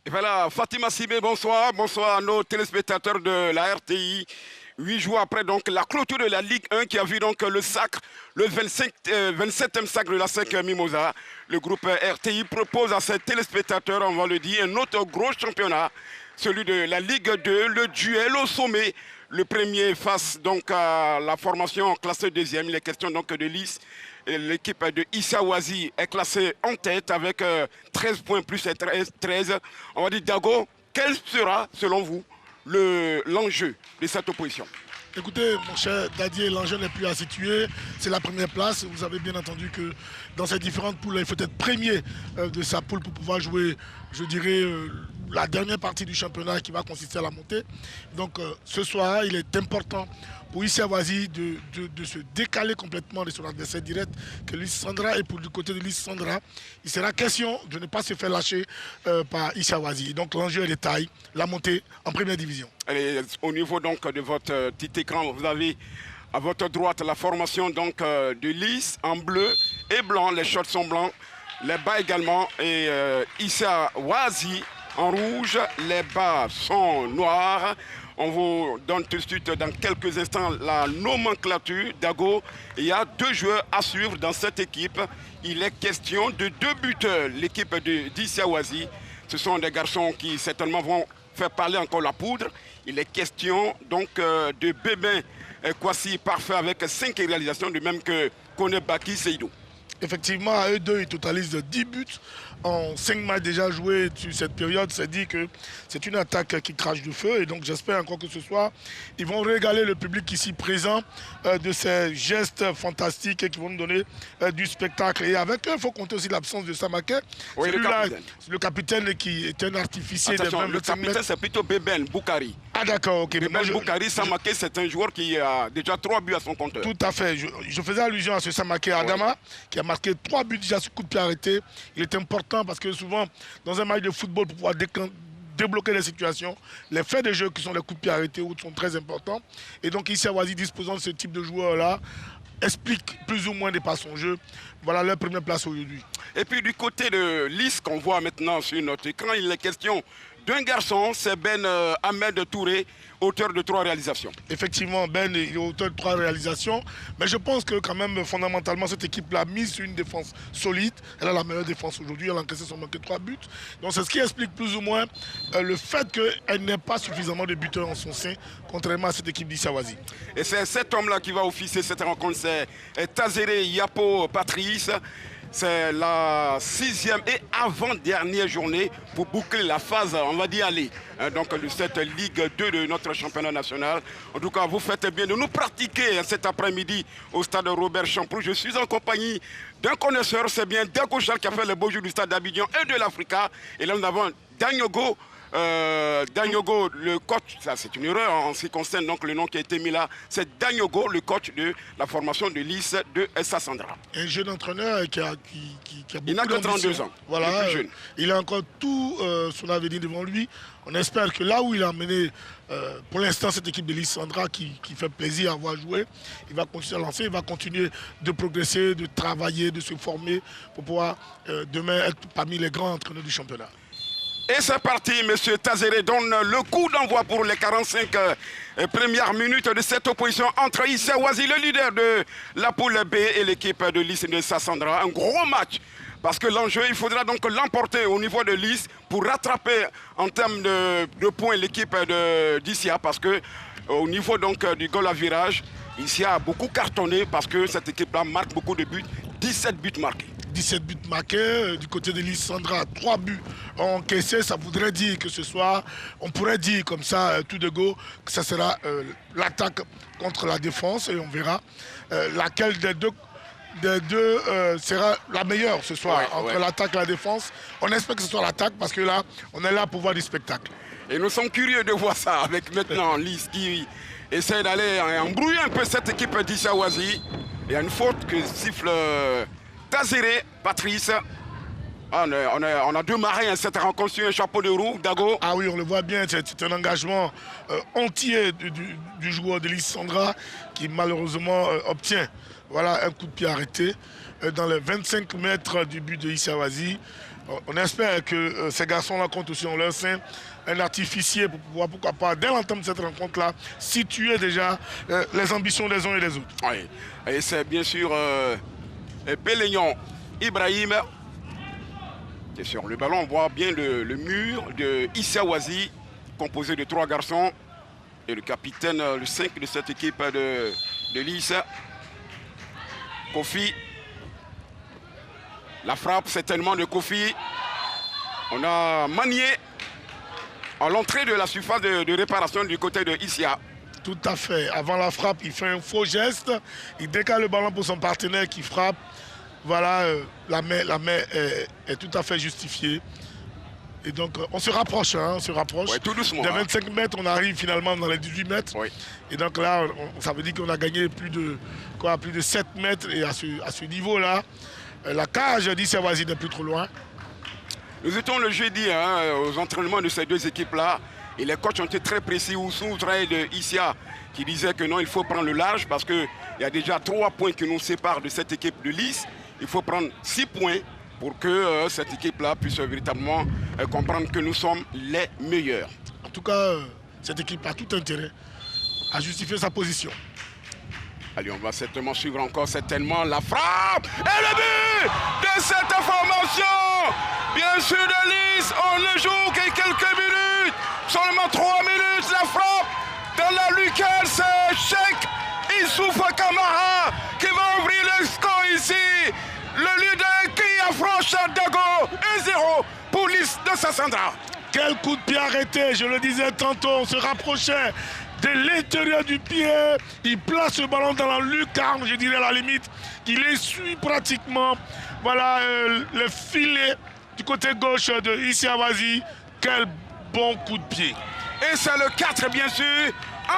Et voilà, Fatima Sibé, bonsoir. Bonsoir à nos téléspectateurs de la RTI. 8 jours après donc la clôture de la Ligue 1 qui a vu donc le sacre, le 27e sacre de la SEC Mimosa. Le groupe RTI propose à ses téléspectateurs, on va le dire, un autre gros championnat, celui de la Ligue 2, le duel au sommet. Le premier face donc à la formation classée deuxième. Il est question donc de Lys. L'équipe de Issa Wazi est classée en tête avec 13 points plus 13. On va dire, Dago, quel sera, selon vous, l'enjeu de cette opposition? Écoutez, mon cher Dadier, l'enjeu n'est plus à situer. C'est la première place. Vous avez bien entendu que dans ces différentes poules, il faut être premier de sa poule pour pouvoir jouer, je dirais, la dernière partie du championnat qui va consister à la montée. Donc ce soir, il est important pour Issa Wazi de se décaler complètement de son adversaire direct que Lys Sandra. Et pour du côté de Lys Sandra, il sera question de ne pas se faire lâcher par Issa Wazi. Donc l'enjeu est de taille, la montée en première division. Allez, au niveau donc de votre petit écran, vous avez à votre droite la formation donc de Lys en bleu et blanc. Les shorts sont blancs, les bas également. Et Issa Wazi en rouge, les bas sont noirs. On vous donne tout de suite dans quelques instants la nomenclature. Dago, il y a 2 joueurs à suivre dans cette équipe. Il est question de 2 buteurs. L'équipe d'Issa Wazi, ce sont des garçons qui certainement vont faire parler encore la poudre. Il est question donc de Bébé Kwasi parfait avec 5 réalisations, de même que Kone Baki Seydou. Effectivement, à eux deux, ils totalisent 10 buts en 5 matchs déjà joués sur cette période. C'est dit que c'est une attaque qui crache du feu. Et donc j'espère encore que ce soir, ils vont régaler le public ici présent de ces gestes fantastiques qui vont nous donner du spectacle. Et avec eux, il faut compter aussi l'absence de Samaké. Oui, le capitaine qui est un artificier. Attention, le capitaine, c'est plutôt Beben Boukari. Ah d'accord, ok. Beben Boukari, Samaké, c'est un joueur qui a déjà 3 buts à son compteur. Tout à fait. Je faisais allusion à ce Samaké Adama, qui a marqué 3 buts déjà sur coup de pied arrêté. Il est important parce que souvent, dans un match de football, pour pouvoir débloquer les situations, les faits de jeu qui sont les coups de pied arrêtés sont très importants. Et donc ici, Wazi, disposant de ce type de joueur-là, explique plus ou moins de par son jeu. Voilà leur première place aujourd'hui. Et puis du côté de Lys, qu'on voit maintenant sur notre écran, il est question d'un garçon, c'est Ben Ahmed Touré, auteur de 3 réalisations. Effectivement, Ben est auteur de 3 réalisations, mais je pense que quand même, fondamentalement, cette équipe-là a mis sur une défense solide. Elle a la meilleure défense aujourd'hui, elle a encaissé seulement que 3 buts. Donc c'est ce qui explique plus ou moins le fait qu'elle n'ait pas suffisamment de buteurs en son sein, contrairement à cette équipe d'Issa Wazi. Et c'est cet homme-là qui va officier cette rencontre, c'est Tazere Yapo Patrice. C'est la 6e et avant-dernière journée pour boucler la phase, on va dire, aller, donc de cette Ligue 2 de notre championnat national. En tout cas, vous faites bien de nous pratiquer cet après-midi au stade Robert Champrou. Je suis en compagnie d'un connaisseur, c'est bien Dago Chal qui a fait le beau jeu du stade d'Abidjan et de l'Africa. Et là, nous avons Danyogo. Danyogo, le coach, ça c'est une erreur en ce qui concerne donc le nom qui a été mis là, c'est Danyogo, le coach de la formation de Lys de Essa Sandra. Un jeune entraîneur qui a beaucoup il n'a que 32 ans, voilà, il a encore tout son avenir devant lui. On espère que là où il a amené pour l'instant cette équipe de Lys Sandra qui fait plaisir à voir jouer, il va continuer à lancer, il va continuer de progresser, de travailler, de se former pour pouvoir demain être parmi les grands entraîneurs du championnat. Et c'est parti, M. Tazere donne le coup d'envoi pour les 45 premières minutes de cette opposition entre Issa Wazi, le leader de la poule B, et l'équipe de Lys de Sassandra. Un gros match, parce que l'enjeu, il faudra donc l'emporter au niveau de Lys pour rattraper en termes de points l'équipe d'Issia, parce que au niveau donc du goal à virage, Issia a beaucoup cartonné parce que cette équipe-là marque beaucoup de buts, 17 buts marqués. 17 buts marqués, du côté de Lys Sandra, 3 buts encaissés, ça voudrait dire que ce soir, on pourrait dire comme ça, tout de go, que ça sera l'attaque contre la défense et on verra laquelle des deux sera la meilleure ce soir, entre l'attaque et la défense. On espère que ce soit l'attaque parce que là, on est là pour voir du spectacle. Et nous sommes curieux de voir ça avec maintenant Lys qui essaie d'aller embrouiller un peu cette équipe d'Issa Wazi. Il y a une faute que siffle Tazere Patrice. Ah, on a 2 marins, cette rencontre sur un chapeau de roue, Dago. Ah oui, on le voit bien, c'est un engagement entier du joueur de Lys Sandra qui malheureusement obtient Voilà un coup de pied arrêté dans les 25 mètres du but de Issawasi. On espère que ces garçons-là comptent aussi en leur sein un artificier pour pouvoir, pourquoi pas, dès l'entame de cette rencontre-là, situer déjà les ambitions des uns et des autres. Oui, et c'est bien sûr Pélénion Ibrahim. Et sur le ballon, on voit bien le mur de Issawasi, composé de 3 garçons. Et le capitaine, le 5 de cette équipe de l'ISA, Kofi. La frappe, c'est tellement de Kofi. On a manié à l'entrée de la surface de réparation du côté de Isia. Tout à fait. Avant la frappe, il fait un faux geste. Il décale le ballon pour son partenaire qui frappe. Voilà, la main est tout à fait justifiée. Et donc, on se rapproche, hein, on se rapproche. Ouais, tout doucement. Des 25 mètres, on arrive finalement dans les 18 mètres. Oui. Et donc là, ça veut dire qu'on a gagné plus de 7 mètres. Et à ce niveau-là, la cage d'Issawasi n'est plus trop loin. Nous étions le jeudi aux entraînements de ces deux équipes-là. Et les coachs ont été très précis. Oussou Traé de Isia qui disait que non, il faut prendre le large parce qu'il y a déjà 3 points qui nous séparent de cette équipe de Lys. Il faut prendre 6 points pour que cette équipe-là puisse véritablement comprendre que nous sommes les meilleurs. En tout cas, cette équipe a tout intérêt à justifier sa position. Allez, on va certainement suivre encore certainement la frappe et le but de cette formation. Bien sûr de Lys, on ne joue que quelques minutes, seulement 3 minutes, la frappe dans la lucarne, c'est Cheikh Issoufa Kamara qui va ouvrir le score ici. Le leader qui affronte Dago 1-0 pour Lys de Sassandra. Quel coup de pied arrêté, je le disais tantôt, on se rapprochait de l'intérieur du pied. Il place le ballon dans la lucarne, je dirais à la limite, qu'il essuie pratiquement. Voilà le filet du côté gauche de Issawasi. Quel bon coup de pied. Et c'est le 4 bien sûr,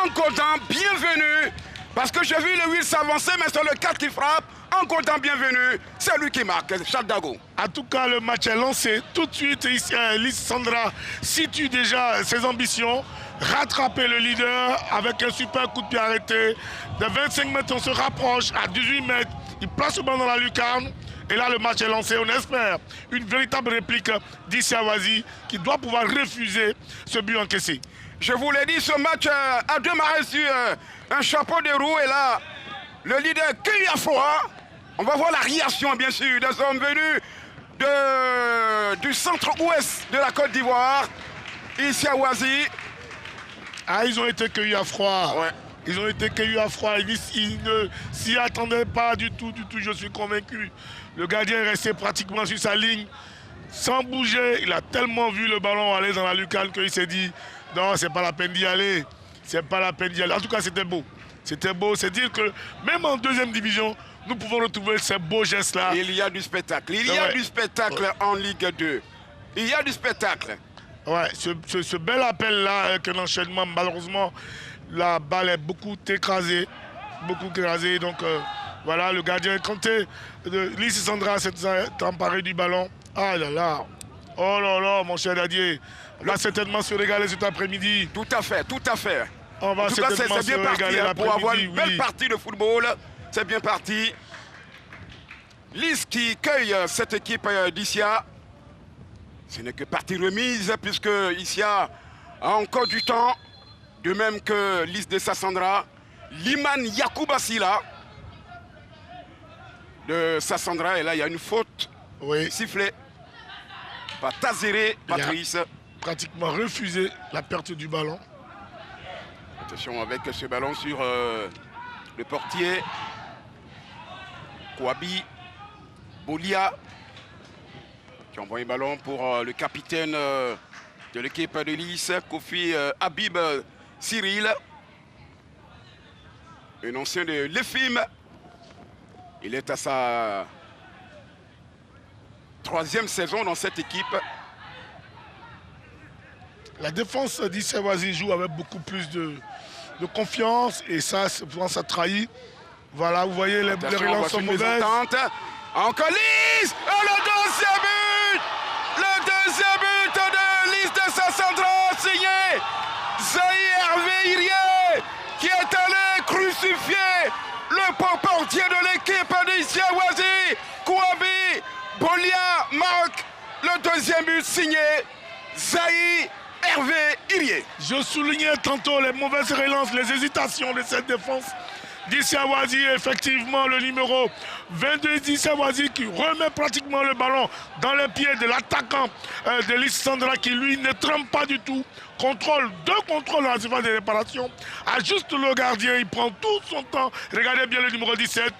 Ankodan, bienvenue. Parce que j'ai vu le 8 s'avancer, mais c'est le 4 qui frappe. Ankodan, bienvenue. C'est lui qui marque, Charles Dago. En tout cas, le match est lancé. Tout de suite, Lys Sandra situe déjà ses ambitions. Rattraper le leader avec un super coup de pied arrêté. De 25 mètres, on se rapproche à 18 mètres. Il place le ballon dans la lucarne. Et là, le match est lancé. On espère une véritable réplique d'Issawasi qui doit pouvoir refuser ce but encaissé. Je vous l'ai dit, ce match a démarré sur un chapeau de roue. Et là, le leader Kyliafroa, on va voir la réaction, bien sûr, des hommes venus du centre-ouest de la Côte d'Ivoire. Issawasi. Ah, ils ont été cueillis à froid. Ouais. Ils ont été cueillis à froid. Ils ne s'y attendaient pas du tout, je suis convaincu. Le gardien est resté pratiquement sur sa ligne, sans bouger. Il a tellement vu le ballon aller dans la lucarne qu'il s'est dit « Non, c'est pas la peine d'y aller. C'est pas la peine d'y aller. » En tout cas, c'était beau. C'était beau. C'est dire que même en deuxième division, nous pouvons retrouver ces beaux gestes-là. Il y a du spectacle. Il y a du spectacle en Ligue 2. Il y a du spectacle. Ouais, ce bel appel-là, avec un enchaînement, malheureusement, la balle est beaucoup écrasée. Donc voilà, le gardien Kanté de Lys Sandra s'est emparé du ballon. Ah là là. Oh là là, mon cher Dadier. On va certainement se régaler cet après-midi. Tout à fait, tout à fait. On va certainement se régaler l'après-midi. Pour avoir une belle partie de football. C'est bien parti. Lys qui cueille cette équipe d'Isia. Ce n'est que partie remise puisque Isia a encore du temps. De même que Lys de Sassandra. Liman Yakoubasila de Sassandra. Et là, il y a une faute sifflée par Tazéré Patrice. Pratiquement refusé la perte du ballon. Attention avec ce ballon sur le portier. Kouabi Bolia qui envoie un ballon pour le capitaine de l'équipe de Lys, Kofi Habib Cyril. Un ancien de l'EFIM. Il est à sa 3e saison dans cette équipe. La défense d'Issawasi joue avec beaucoup plus de confiance et ça, souvent, ça trahit. Voilà, vous voyez, les relances sont mauvaises. Encore Lys! Et le deuxième but! Le deuxième but de Lys de Sassandra, signé Zahir Hervé Irié, qui est allé crucifier le meilleur portier de l'équipe d'Issy Ahwazy, Kouabi Bolia marque le deuxième but signé Zaï Hervé Irié. Je soulignais tantôt les mauvaises relances, les hésitations de cette défense d'Issy Ahwazy. Effectivement, le numéro 22 d'Issy Ahwazy qui remet pratiquement le ballon dans les pieds de l'attaquant de Lissandra qui lui ne trempe pas du tout. Contrôle, deux contrôles dans la surface de réparation. Ajuste le gardien, il prend tout son temps. Regardez bien le numéro 17.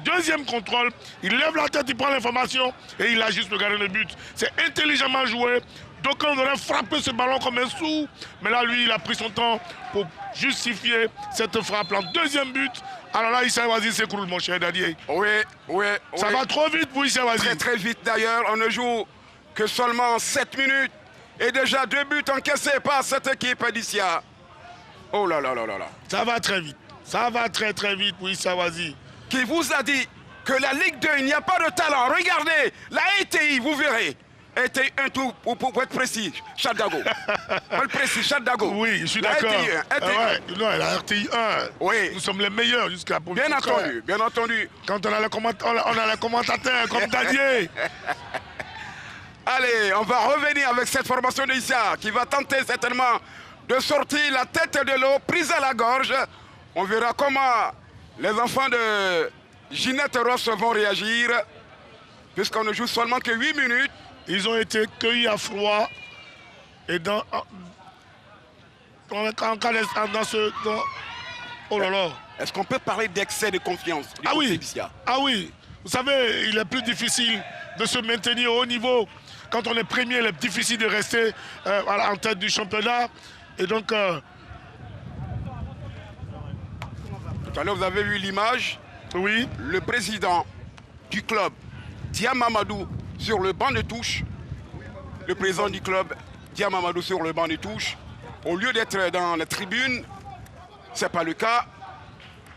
Deuxième contrôle, il lève la tête, il prend l'information et il ajuste le gardien de but. C'est intelligemment joué. Donc on aurait frappé ce ballon comme un sourd. Mais là, lui, il a pris son temps pour justifier cette frappe. En deuxième but, alors là, Issa Ahwazy s'écroule, mon cher Dadier. Oui. Ça va trop vite pour Issa Ahwazy. Très très vite d'ailleurs. On ne joue que seulement 7 minutes. Et déjà 2 buts encaissés par cette équipe d'Issia. Oh là là là là là. Ça va très vite. Ça va très très vite pour Issa Ahwazy. Qui vous a dit que la Ligue 2, il n'y a pas de talent. Regardez, la ETI, vous verrez. ETI 1 tout, pour être précis, Chadago. Pour être précis, Chadago. Oui, je suis d'accord. Non, la RTI 1. Oui. Nous sommes les meilleurs jusqu'à la Bien entendu, bien entendu. Quand on a le commentateur comme Dadier. Allez, on va revenir avec cette formation d'Issa qui va tenter certainement de sortir la tête de l'eau, prise à la gorge. On verra comment les enfants de Ginette Ross vont réagir, puisqu'on ne joue seulement que 8 minutes. Ils ont été cueillis à froid. Et dans ce... Oh là là. Est-ce qu'on peut parler d'excès de confiance du oui. d'Issa? Ah oui. Vous savez, il est plus difficile de se maintenir au haut niveau. Quand on est premier, il est difficile de rester en tête du championnat. Et donc... Tout à l'heure, vous avez vu l'image. Oui. Le président du club, Diamamadou, sur le banc de touche. Le président du club, Diamamadou, sur le banc de touche. Au lieu d'être dans les tribunes, ce n'est pas le cas.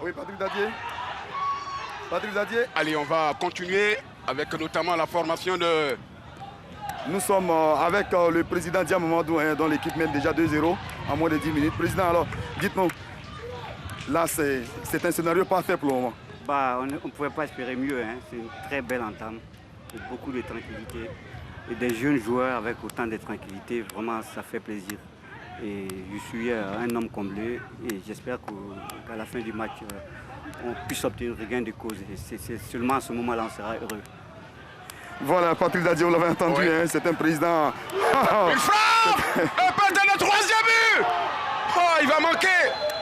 Oui, Patrick Dadier. Patrick Dadier. Allez, on va continuer avec notamment la formation de... Nous sommes avec le président Diamamadou, dont l'équipe mène déjà 2-0 en moins de 10 minutes. Président, alors, dites-nous, là, c'est un scénario parfait pour le moment. On ne pouvait pas espérer mieux. Hein. C'est une très belle entame, et beaucoup de tranquillité. Et des jeunes joueurs avec autant de tranquillité, vraiment, ça fait plaisir. Et je suis un homme comblé et j'espère qu'à la fin du match, on puisse obtenir regain de cause. Et c'est seulement à ce moment-là on sera heureux. Voilà, Patrick Dadier, vous l'avez entendu, oui. Hein, c'est un président... Il frappe. Un peu de le troisième but. Oh, il va manquer.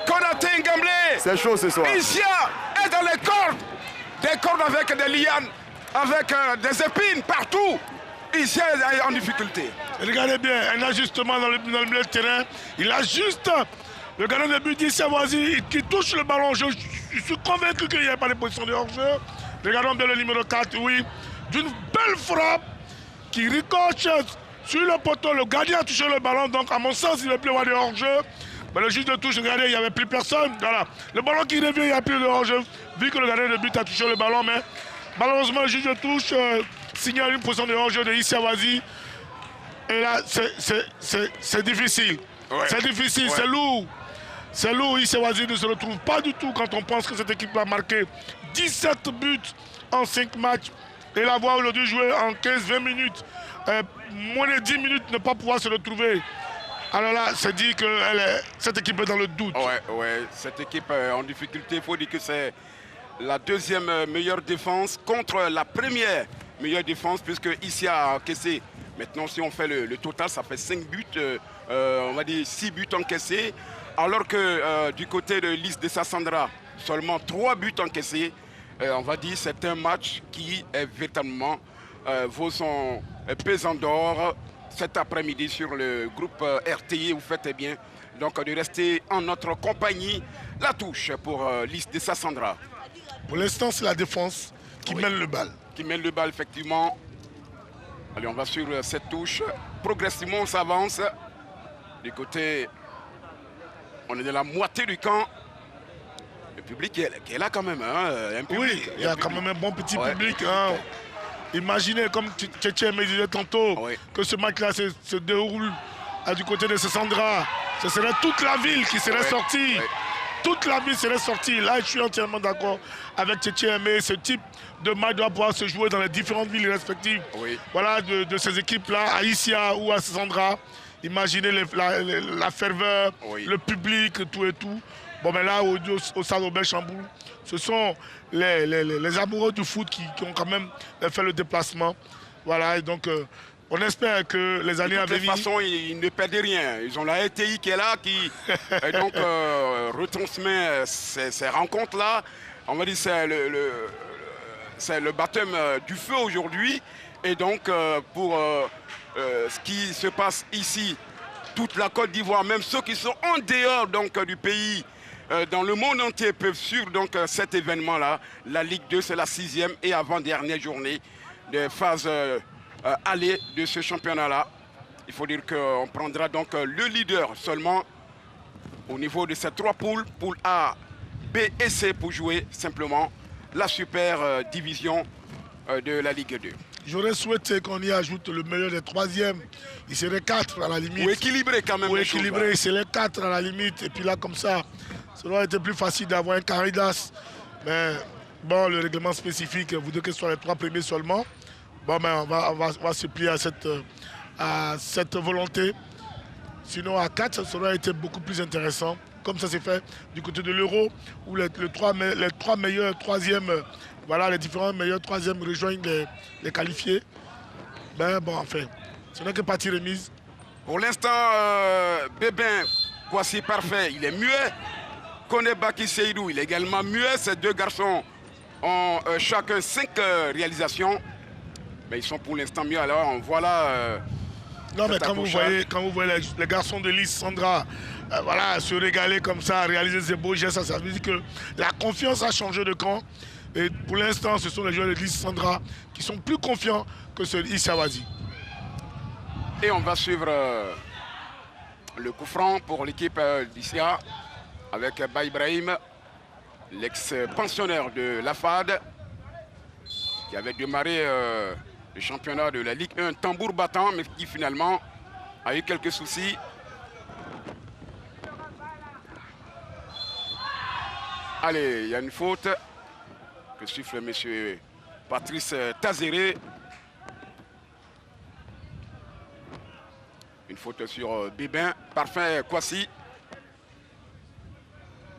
Konaté Ngamblé. C'est chaud ce soir. Issa est dans les cordes. Des cordes avec des lianes, avec des épines partout. Issa est en difficulté. Regardez bien, un ajustement dans le milieu de terrain. Il ajuste le gardien de but d'Issy Ahwazy qui touche le ballon. Je suis convaincu qu'il n'y a pas de position de hors-jeu. Regardons bien le numéro 4, oui. D'une belle frappe qui ricoche sur le poteau. Le gardien a touché le ballon, donc à mon sens, il ne peut pas de hors-jeu. Mais le juge de touche, regardez, il n'y avait plus personne. Voilà. Le ballon qui revient, il n'y a plus de hors-jeu. Vu que le gardien de but a touché le ballon, mais malheureusement, le juge de touche signale une position de hors-jeu de Issy Ahwazy. Et là, c'est difficile. Ouais. C'est difficile, ouais. C'est lourd. C'est lourd. Issy Ahwazy ne se retrouve pas du tout quand on pense que cette équipe a marqué 17 buts en 5 matchs. Et la voir aujourd'hui jouer en 15-20 minutes, moins de 10 minutes, ne pas pouvoir se retrouver. Alors là, c'est dit que cette équipe est dans le doute. Ouais, cette équipe en difficulté, il faut dire que c'est la deuxième meilleure défense contre la première meilleure défense, puisque ici a encaissé. Maintenant, si on fait le total, ça fait 5 buts, on va dire 6 buts encaissés, alors que du côté de l'Is de Sassandra, seulement 3 buts encaissés. On va dire c'est un match qui est véritablement vaut son pesant d'or cet après-midi sur le groupe RTI. Vous faites bien donc de rester en notre compagnie. La touche pour l'Is de Sassandra. Pour l'instant, c'est la défense qui mène le bal. Qui mène le bal, effectivement. Allez, on va sur cette touche. Progressivement, on s'avance. Du côté, on est de la moitié du camp. Le public qui est là quand même. Hein, un public, oui, il y a quand même un bon petit public. Hein. Imaginez, comme Tchétché me disait tantôt, que ce match-là se déroule du côté de Sassandra. Ce serait toute la ville qui serait sortie toute la vie serait sortie. Là, je suis entièrement d'accord avec Tchétché Aimé. Ce type de match doit pouvoir se jouer dans les différentes villes respectives. Oui. Voilà, de ces équipes-là, à Issia ou à Sandra. Imaginez la ferveur, Oui. le public, tout et tout. Bon, mais là, au stade Robert-Chamboul, ce sont les amoureux du foot qui ont quand même fait le déplacement. Voilà, et donc on espère que les années à venir... De toute façon, ils ne perdent rien. Ils ont la RTI qui est là, qui donc retransmet ces rencontres-là. On va dire que c'est le baptême du feu aujourd'hui. Et donc, pour ce qui se passe ici, toute la Côte d'Ivoire, même ceux qui sont en dehors donc, du pays, dans le monde entier peuvent suivre donc, cet événement-là. La Ligue 2, c'est la 6e et avant-dernière journée de phase aller de ce championnat-là. Il faut dire qu'on prendra donc le leader seulement au niveau de ces 3 poules, poule A, B et C, pour jouer simplement la super division de la Ligue 2. J'aurais souhaité qu'on y ajoute le meilleur des 3e. Il serait 4 à la limite. Ou équilibré quand même. Ou les équilibré, choses, c'est les 4 à la limite. Et puis là, comme ça aurait été plus facile d'avoir un Caridas. Mais bon, le règlement spécifique voudrait que ce soit les 3 premiers seulement. Bon, mais on va se plier à cette volonté. Sinon, à 4, ça aurait été beaucoup plus intéressant. Comme ça s'est fait du côté de l'Euro, où les 3 meilleurs 3e, voilà, les différents meilleurs 3e rejoignent les qualifiés. Ben bon, enfin, ce n'est que partie remise. Pour l'instant, Bébin, Kwasi parfait, il est muet. Kone Baki Seydou, il est également muet. Ces 2 garçons ont chacun 5 réalisations. Mais ils sont pour l'instant mieux. Alors, on voit là... non, mais quand vous voyez les garçons de Lys, Sandra, voilà, se régaler comme ça, réaliser ces beaux gestes, ça veut dire que la confiance a changé de camp. Et pour l'instant, ce sont les joueurs de Lys, Sandra, qui sont plus confiants que ceux d'Issawazi. Et on va suivre le coup franc pour l'équipe d'Issia avec Ba Ibrahim, l'ex-pensionnaire de la FAD, qui avait démarré le championnat de la Ligue 1 tambour battant, mais qui finalement a eu quelques soucis. Allez, il y a une faute que siffle M. Patrice Tazéré. Une faute sur Bébin. Parfait, Kwasi.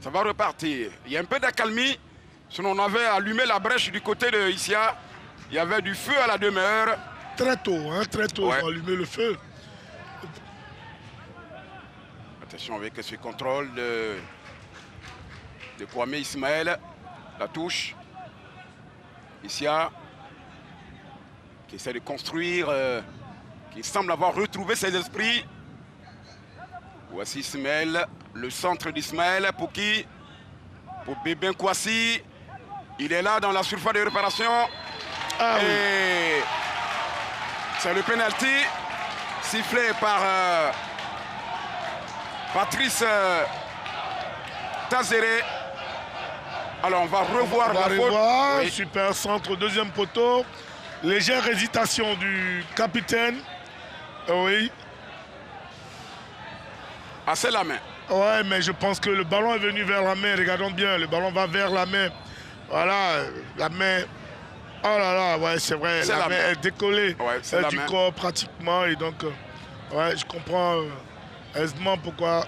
Ça va repartir. Il y a un peu d'accalmie. Sinon, on avait allumé la brèche du côté de Issia. Il y avait du feu à la demeure. Très tôt, ouais. On a allumé le feu. Attention avec ce contrôle de Kwame Ismaël. La touche. Issia qui essaie de construire, qui semble avoir retrouvé ses esprits. Voici Ismaël, le centre d'Ismaël. Pour qui? Pour Bébin Kwasi. Il est là dans la surface de réparation. Ah, et oui. C'est le penalty sifflé par Patrice Tazéré. Alors on va revoir la faute. Oui. Super centre, 2e poteau. Légère hésitation du capitaine. Oui. Ah, c'est la main. Ouais, mais je pense que le ballon est venu vers la main. Regardons bien, le ballon va vers la main. Voilà, la main. Oh là là, ouais, c'est vrai. La main est décollée du corps pratiquement. Et donc, ouais, je comprends aisément pourquoi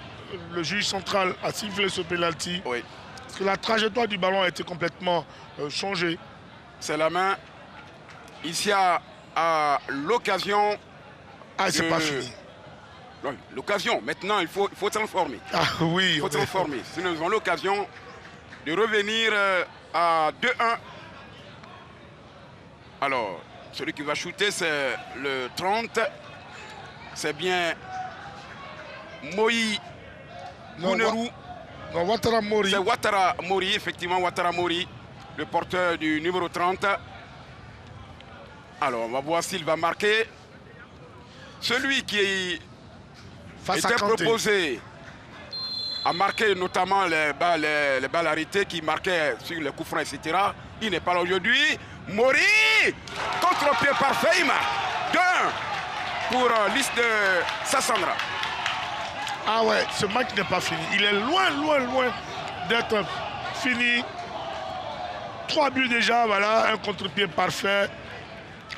le juge central a sifflé ce penalty. Oui. Parce que la trajectoire du ballon a été complètement changée. C'est la main. Ici à l'occasion. Ah, c'est pas fini. L'occasion, maintenant, il faut transformer. Ah oui. Il faut transformer. Sinon, nous avons l'occasion de revenir à 2-1. Alors, celui qui va shooter, c'est le 30. C'est bien Moï Gounerou. Non, Ouattara Mori. C'est Ouattara Mori, effectivement, Ouattara Mori, le porteur du numéro 30. Alors, on va voir s'il va marquer. Celui qui était proposé à marquer notamment les balles arrêtées qui marquaient sur les coups francs, etc. Il n'est pas là aujourd'hui. Mori, contre-pied parfait, il marque. 2-1 pour liste de Sassandra. Ah ouais, ce match n'est pas fini. Il est loin d'être fini. 3 buts déjà, voilà, un contre-pied parfait.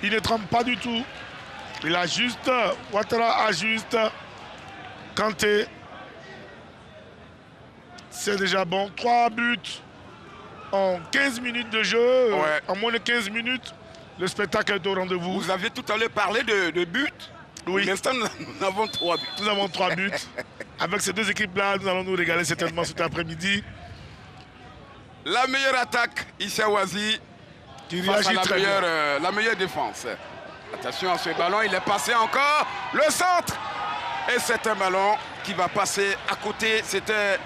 Il ne tremble pas du tout. Il ajuste, Ouattara ajuste. Kanté. C'est déjà bon. 3 buts en 15 minutes de jeu. Ouais. En moins de 15 minutes, le spectacle est au rendez-vous. Vous aviez tout à l'heure parlé de buts. Oui. Pour l'instant, nous avons 3 buts. Nous avons 3 buts. Avec ces 2 équipes-là, nous allons nous régaler certainement cet après-midi. La meilleure attaque, Issa Wazi, Qui face à réagit très bien. la meilleure défense. Attention à ce ballon, il est passé encore. Le centre. Et c'est un ballon qui va passer à côté. C'était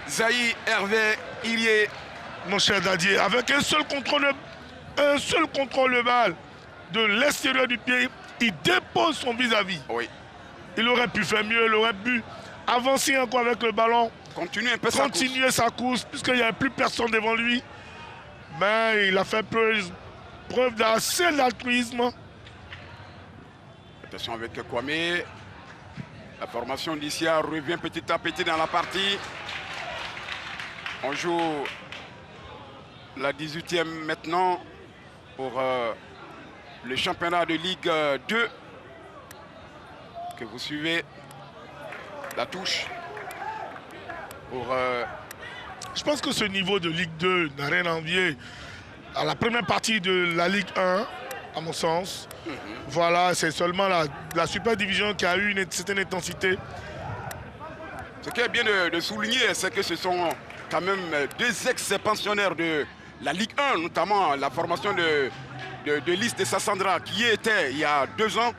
Zaï Hervé Irié. Mon cher Dadier, avec un seul contrôle de balle de l'extérieur du pied, il dépose son vis-à-vis. Oui. Il aurait pu faire mieux, il aurait pu avancer encore avec le ballon, Continue un peu sa course. continuer sa course, puisqu'il n'y avait plus personne devant lui. Mais il a fait preuve d'assez d'altruisme. Attention avec Kwame. La formation d'Issia revient petit à petit dans la partie. On joue la 18e maintenant pour le championnat de Ligue 2 que vous suivez. La touche pour Je pense que ce niveau de Ligue 2 n'a rien à envier à la première partie de la Ligue 1, à mon sens. Voilà, c'est seulement la Super Division qui a eu une certaine intensité. ce qui est bien de souligner, c'est que ce sont quand même 2 ex-pensionnaires de la Ligue 1, notamment la formation de Lys de Sassandra, qui y était il y a 2 ans,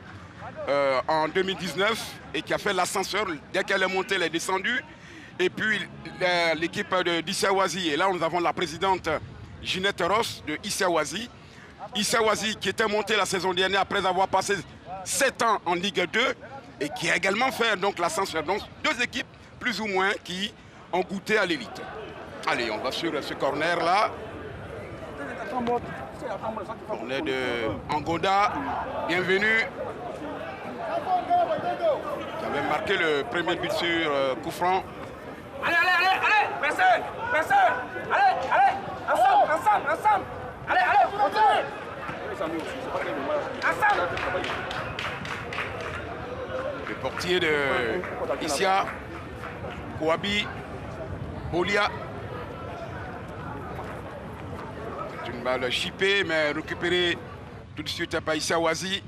en 2019, et qui a fait l'ascenseur. Dès qu'elle est montée, elle est descendue. Et puis l'équipe d'Issa Wazi. Et là, nous avons la présidente Ginette Ross de Issa Wazi. Issa Wazi qui était montée la saison dernière après avoir passé 7 ans en Ligue 2 et qui a également fait donc l'ascenseur. Donc 2 équipes plus ou moins qui ont goûté à l'élite. Allez, on va sur ce corner là. Corner de Angoda, bienvenue. Qui avait marqué le premier but sur coup franc. Allez, personne, allez, ensemble, allez, continuez. Ensemble. Le portier de Issia, Kouabi, Bolia. C'est une balle chippée, mais récupérée tout de suite par Issa Wazi.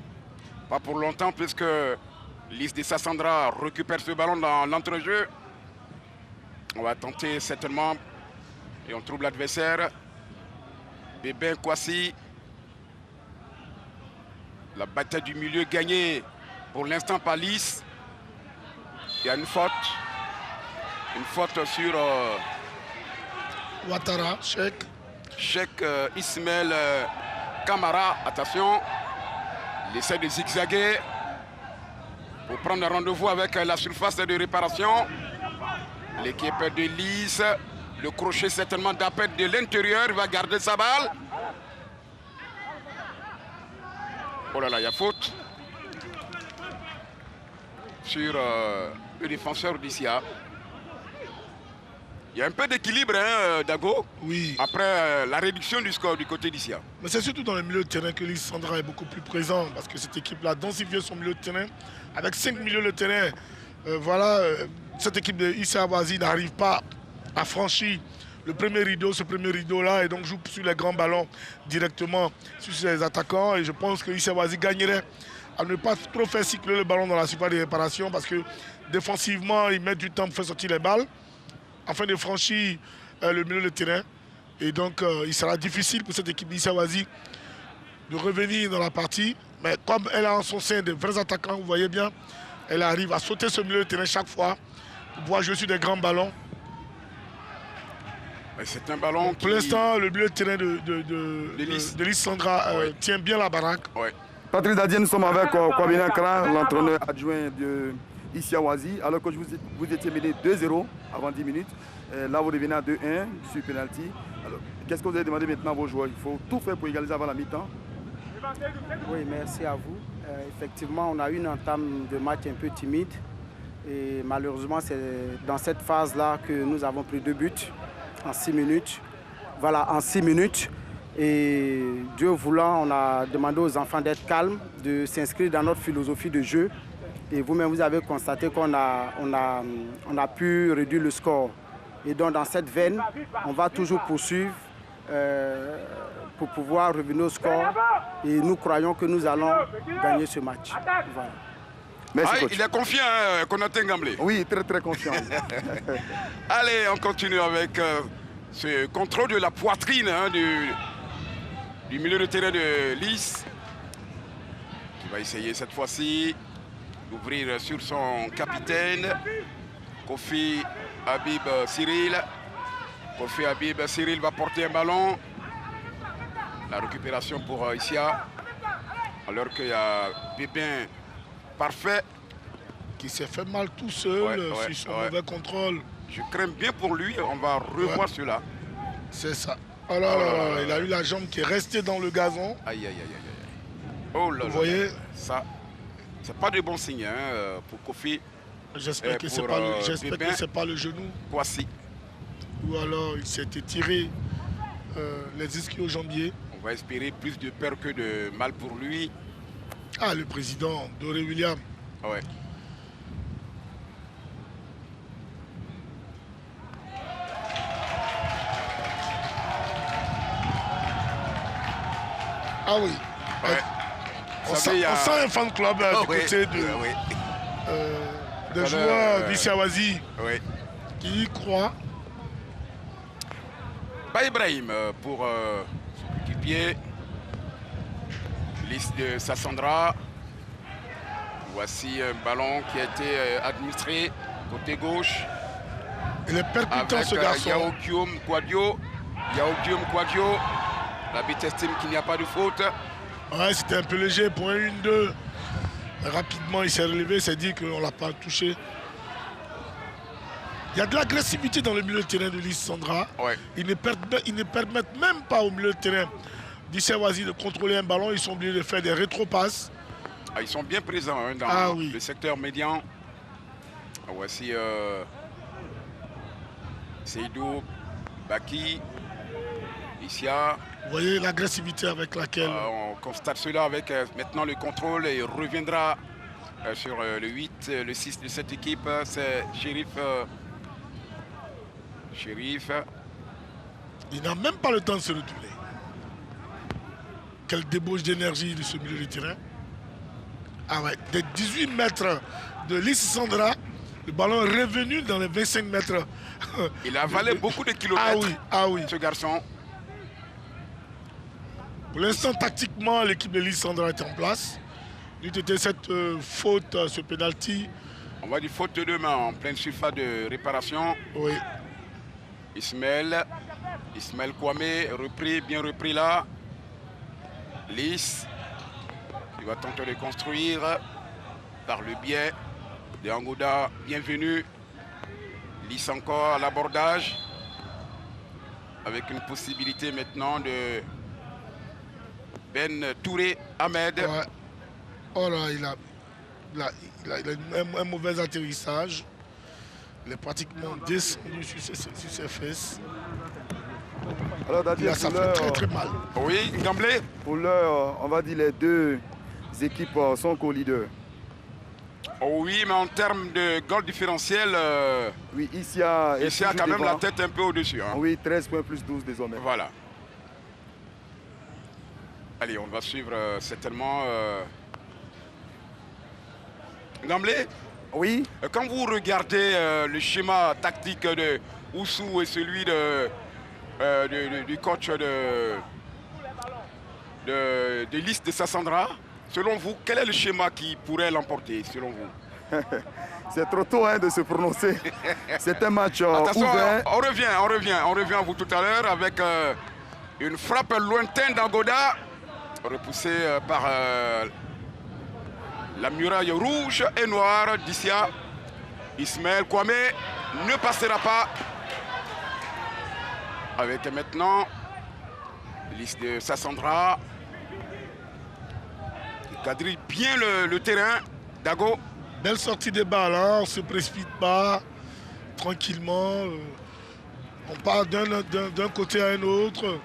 Pas pour longtemps, puisque Lys de Sassandra récupère ce ballon dans l'entrejeu. On va tenter certainement, et on trouve l'adversaire. Bébé Kwasi. La bataille du milieu gagnée pour l'instant par Lys. Il y a une faute. Une faute sur Ouattara, Cheikh. Cheikh Ismaël Kamara. Attention. Il essaie de zigzaguer pour prendre rendez-vous avec la surface de réparation. L'équipe de Lys. Le crochet certainement d'appel de l'intérieur. Il va garder sa balle. Oh là là, il y a faute sur le défenseur d'Issia. Il y a un peu d'équilibre, hein, Dago. Oui. Après la réduction du score du côté d'Issia. Mais c'est surtout dans le milieu de terrain que Lys Sandra est beaucoup plus présent parce que cette équipe-là a densifié son milieu de terrain. Avec 5 milieux de terrain, cette équipe de Issa Wazi n'arrive pas à franchir le premier rideau, ce premier rideau-là, et donc joue sur les grands ballons directement sur ses attaquants. Et je pense que Issa Wazi gagnerait à ne pas trop faire cycler le ballon dans la surface de réparation parce que défensivement, ils mettent du temps pour faire sortir les balles afin de franchir le milieu de terrain. Et donc, il sera difficile pour cette équipe d'Issa Wazi de revenir dans la partie. Mais comme elle a en son sein de vrais attaquants, vous voyez bien, elle arrive à sauter ce milieu de terrain chaque fois pour pouvoir jouer sur des grands ballons. C'est un ballon Pour l'instant, le milieu de terrain de Lys Sandra tient bien la baraque. Ouais. Patrice Dadier, nous sommes avec Kwame Ankara, l'entraîneur adjoint de Issa Wazi. Alors que vous étiez mené 2-0 avant 10 minutes. Là, vous revenez à 2-1 sur penalty. Alors, qu'est-ce que vous avez demandé maintenant à vos joueurs? Il faut tout faire pour égaliser avant la mi-temps. Oui, merci à vous. Effectivement, on a eu une entame de match un peu timide. Et malheureusement, c'est dans cette phase-là que nous avons pris 2 buts. en 6 minutes. Voilà, en 6 minutes. Et Dieu voulant, on a demandé aux enfants d'être calmes, de s'inscrire dans notre philosophie de jeu. Et vous-même, vous avez constaté qu'on a pu réduire le score. Et donc, dans cette veine, on va toujours poursuivre pour pouvoir revenir au score. Et nous croyons que nous allons gagner ce match. Voilà. Merci, coach. Il est confiant, hein, Konaté Ngamblé. Oui, très très confiant. Allez, on continue avec ce contrôle de la poitrine hein, du milieu de terrain de Lys. Qui va essayer cette fois-ci d'ouvrir sur son capitaine, Kofi Habib Cyril. Kofi Habib Cyril va porter un ballon. La récupération pour Issia. Alors qu'il y a Pépin Parfait. Qui s'est fait mal tout seul sur son mauvais contrôle. Je crains bien pour lui. On va revoir cela. C'est ça. Oh là là, il a eu la jambe qui est restée dans le gazon. Aïe, aïe, aïe, aïe. Oh là là. Vous voyez ça, c'est pas de bon signe hein, pour Kofi. J'espère que c'est pas le genou. Voici. Ou alors il s'est étiré les ischio-jambiers. On va espérer plus de peur que de mal pour lui. Ah, le président Doré William. Ouais. Ah oui. Ouais. On sent un fan club du côté des joueurs d'Issawazi qui y croient. Bah Ibrahim pour son équipier. Liste de Sassandra. Voici un ballon qui a été administré côté gauche. Il est percutant ce garçon. Yaokium Kouadio. L'arbitre estime qu'il n'y a pas de faute. Ouais, c'était un peu léger pour un 1-2. Rapidement, il s'est relevé, il s'est dit qu'on ne l'a pas touché. Il y a de l'agressivité dans le milieu de terrain de Lys Sandra. Ouais. Ils ne permettent même pas au milieu de terrain d'Issawazi de contrôler un ballon. Ils sont obligés de faire des rétropasses. Ah, ils sont bien présents hein, dans le secteur médian. Voici Seydou, Baki, Issia. Vous voyez l'agressivité avec laquelle... on constate cela avec maintenant le contrôle et reviendra sur le 8, le 6 de cette équipe. C'est Chérif. Il n'a même pas le temps de se retourner. Quelle débauche d'énergie de ce milieu de terrain. Ah ouais, des 18 mètres de Lys Sandra, le ballon est revenu dans les 25 mètres. Il a avalé beaucoup de kilomètres, ce garçon. Pour l'instant, tactiquement, l'équipe de Lys Sandra est en place. Il était cette faute, ce penalty. On va dire faute de main en pleine surface de réparation. Oui. Ismaël Kwame, bien repris là. Lys, il va tenter de construire par le biais de Angoda. Bienvenue. Lys encore à l'abordage. Avec une possibilité maintenant de Ben Touré Ahmed. Ouais. Oh là, il a un mauvais atterrissage. Il est pratiquement descendu sur ses fesses. Alors, Dadier, ça fait très très mal. Oui, Ngamblé. Pour l'heure, on va dire les deux équipes sont co-leaders. Oh oui, mais en termes de goal différentiel, oui, ici a quand même la tête un peu au-dessus. Hein. Oui, 13 points plus 12 désormais. Voilà. Allez, on va suivre certainement. Ngamblé. Oui. Quand vous regardez le schéma tactique de Oussou et celui du coach de Lys de Sassandra, selon vous, quel est le schéma qui pourrait l'emporter, selon vous? C'est trop tôt hein, de se prononcer. C'est un match attention, ouvert. On revient à vous tout à l'heure avec une frappe lointaine d'Angoda, repoussée par la muraille rouge et noire d'Issia. Ismaël Kwame ne passera pas. Avec maintenant Lys de Sassandra qui quadrille bien le terrain. Dago. Belle sortie des balles, hein, on ne se précipite pas, tranquillement. On part d'un côté à un autre.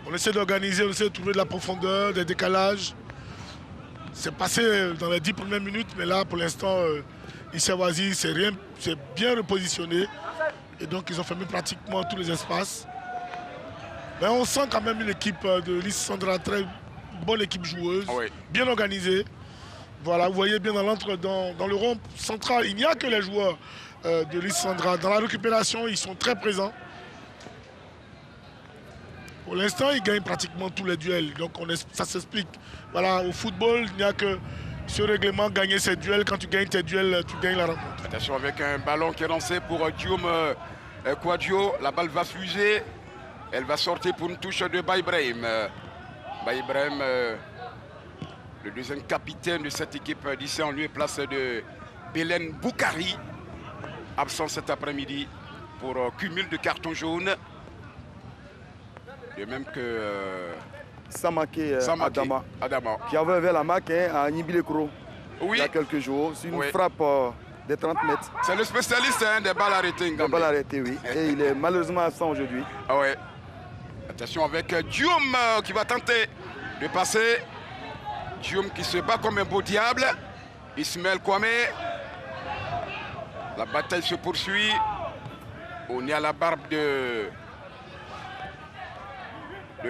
On essaie d'organiser, on essaie de trouver de la profondeur, des décalages. C'est passé dans les 10 premières minutes, mais là, pour l'instant, Issa Wazi s'est bien repositionné. Et donc, ils ont fermé pratiquement tous les espaces. Mais on sent quand même une équipe de Lys-Sandra, très bonne équipe joueuse, bien organisée. Voilà, vous voyez bien dans le rond central, il n'y a que les joueurs de Lys-Sandra. Dans la récupération, ils sont très présents. Pour l'instant, ils gagnent pratiquement tous les duels. Donc ça s'explique. Voilà, au football, il n'y a que ce règlement, gagner ces duels. Quand tu gagnes tes duels, tu gagnes la rencontre. Attention avec un ballon qui est lancé pour Guillaume Kouadio. La balle va fuser. Elle va sortir pour une touche de Baïbrahim. Baïbrahim, le deuxième capitaine de cette équipe d'ici en lieu et place de Belen Boukari. Absent cet après-midi pour cumul de cartons jaunes. De même que Samake Adama, qui avait ouvert la marque à Nibilekro il y a quelques jours. C'est une frappe de 30 mètres. C'est le spécialiste des balles arrêtées. Des balles arrêtées, oui. Et il est malheureusement absent aujourd'hui. Ah ouais. Attention avec Dioum qui va tenter de passer. Dioum qui se bat comme un beau diable. Ismaël Kwame. La bataille se poursuit. On est à la barbe de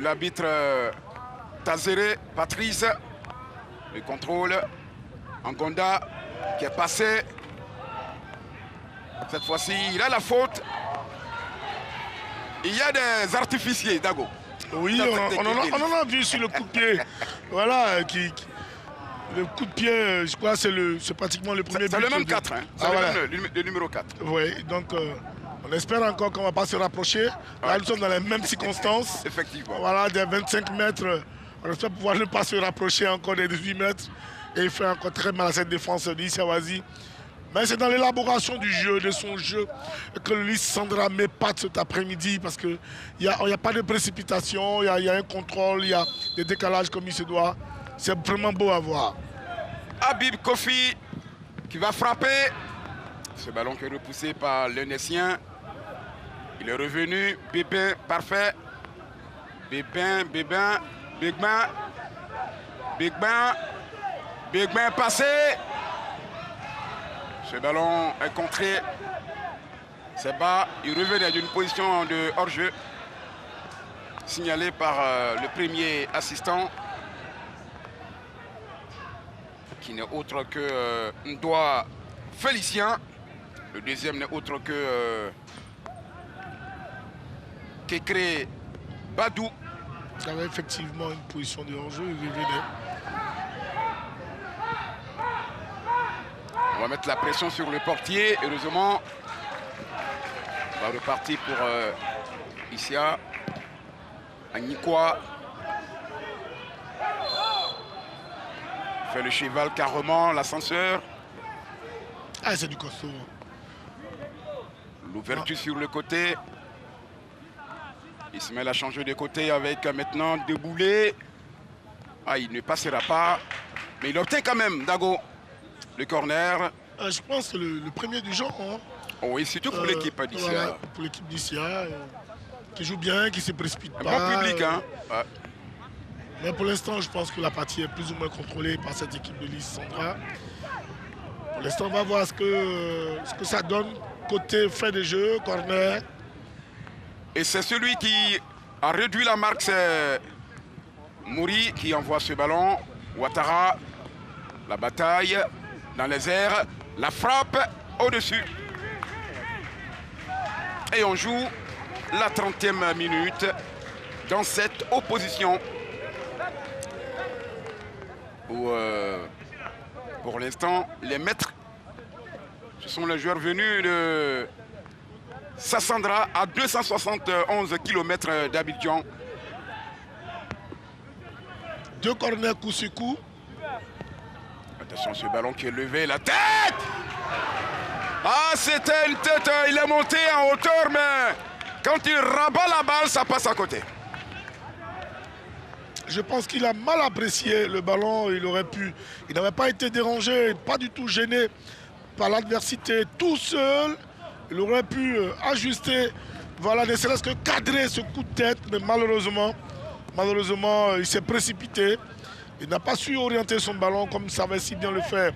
l'arbitre Tazere, Patrice. Le contrôle. Angonda qui est passé. Cette fois-ci, il a la faute. Il y a des artificiers, Dago. Oui, on en a vu sur le coup de pied. Voilà, le coup de pied, je crois, c'est pratiquement le premier but. C'est le même 4, hein. C'est le numéro 4. Oui, donc on espère encore qu'on ne va pas se rapprocher. Là, nous sommes dans les mêmes circonstances. Effectivement. Voilà, des 25 mètres. On espère pouvoir ne pas se rapprocher encore des 18 mètres. Et il fait encore très mal à cette défense d'Issa Wazi. Mais c'est dans l'élaboration du jeu, de son jeu, que Lys-Sandra m'épate cet après-midi parce qu'il n'y a pas de précipitation, il y a un contrôle, il y a des décalages comme il se doit. C'est vraiment beau à voir. Habib Kofi qui va frapper. Ce ballon qui est repoussé par le Nessien. Il est revenu. Bébin, parfait. Bébin passé. Ce ballon est contré. C'est bas. Il revenait d'une position de hors-jeu. Signalé par le premier assistant. Qui n'est autre que Ndoa Félicien. Le deuxième n'est autre que Kekre Badou. Il avait effectivement une position de hors-jeu. Il revenait. On va mettre la pression sur le portier. Heureusement, on va repartir pour Isia. Agnikwa. Fait le cheval carrément, l'ascenseur. Ah, c'est du costaud. L'ouverture sur le côté. Ismaël a changé de côté avec maintenant Deboulé. Ah, il ne passera pas. Mais il obtient quand même, Dago. Le corner. Je pense que le premier du genre. Hein. Oh oui, surtout pour l'équipe d'Isia. Voilà, pour l'équipe d'Isia, qui joue bien, qui ne se précipite pas. Un bon public, hein. Ouais. Mais pour l'instant, je pense que la partie est plus ou moins contrôlée par cette équipe de Lys-Sandra. Pour l'instant, on va voir ce que ça donne côté fait de jeu, corner. Et c'est celui qui a réduit la marque, c'est Mouri qui envoie ce ballon. Ouattara, la bataille dans les airs, la frappe au-dessus. Et on joue la 30e minute dans cette opposition. Où, pour l'instant, les maîtres, ce sont les joueurs venus de Sassandra à 271 km d'Abidjan. 2 corners coup sur coup. Attention, ce ballon qui est levé, la tête! Ah, c'était une tête, il est monté en hauteur, mais quand il rabat la balle, ça passe à côté. Je pense qu'il a mal apprécié le ballon, il n'avait pas été dérangé, pas du tout gêné par l'adversité, tout seul. Il aurait pu ajuster voilà, ne serait-ce que cadrer ce coup de tête, mais malheureusement, il s'est précipité. Il n'a pas su orienter son ballon comme il savait si bien le faire.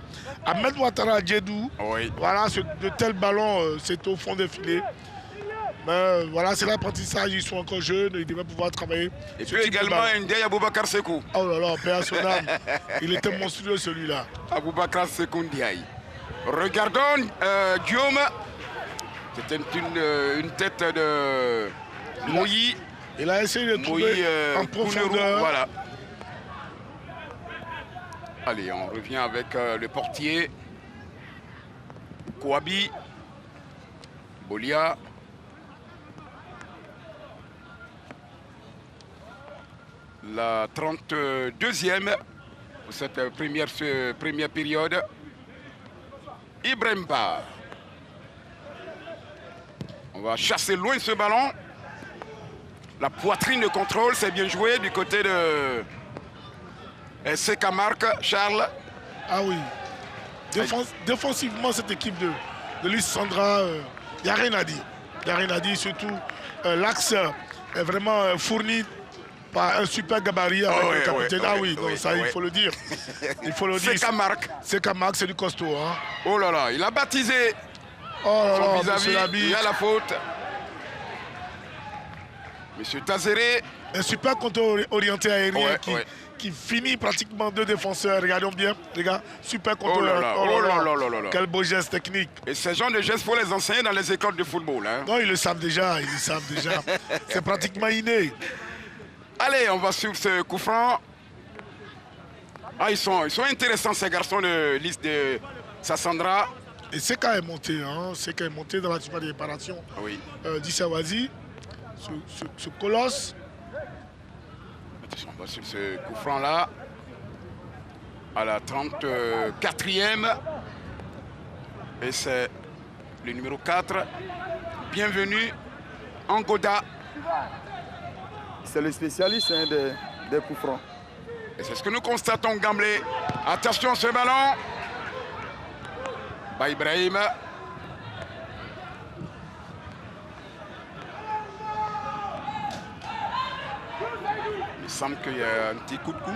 Ahmed Ouattara Djedou, Oui. voilà, de tels ballons, c'est au fond des filets. Mais voilà, c'est l'apprentissage, ils sont encore jeunes, ils devraient pouvoir travailler. Et puis également Ndiaye Aboubacar Sekou. Oh là là, père à son âme. Il était monstrueux celui-là. Aboubacar Sekou Ndiaye. Regardons Guillaume. C'était une tête de Moyi. Il a essayé de trouver en profondeur. Voilà. Allez, on revient avec le portier. Kouabi. Bolia. La 32e pour cette première période. Ibrahim Ba. On va chasser loin ce ballon. La poitrine de contrôle, c'est bien joué du côté de SK Marc, Charles. Ah oui. Défensivement, cette équipe de Lys Sandra, il n'y a rien à dire. Il n'y a rien à dire, surtout l'axe est vraiment fourni par un super gabarit avec le capitaine. Il faut le dire. Il faut le dire. SK Marc. SK Marc, c'est du costaud. Hein. Oh là là, il a baptisé son vis-à-vis. Il y a la faute. Monsieur Tazéré. Un super contrôle orienté aérien qui finit pratiquement deux défenseurs. Regardons bien, les gars. Super contrôle. Oh là là. Quel beau geste technique. Et ce genre de gestes, il faut les enseigner dans les écoles de football. Hein. Non, ils le savent déjà. C'est pratiquement inné. Allez, on va suivre ce coup franc. Ah, ils sont intéressants, ces garçons de liste de Sassandra. Et Seka est monté, hein. Seka est monté dans la super réparation d'Issawazi. Ce colosse. Attention, on va suivre ce coup franc-là. À la 34e. Et c'est le numéro 4. Bienvenue, Angoda. C'est le spécialiste des coups francs. Et c'est ce que nous constatons, Gamblé. Attention, ce ballon. Bah, Ibrahim. Il semble qu'il y a un petit coup de cou.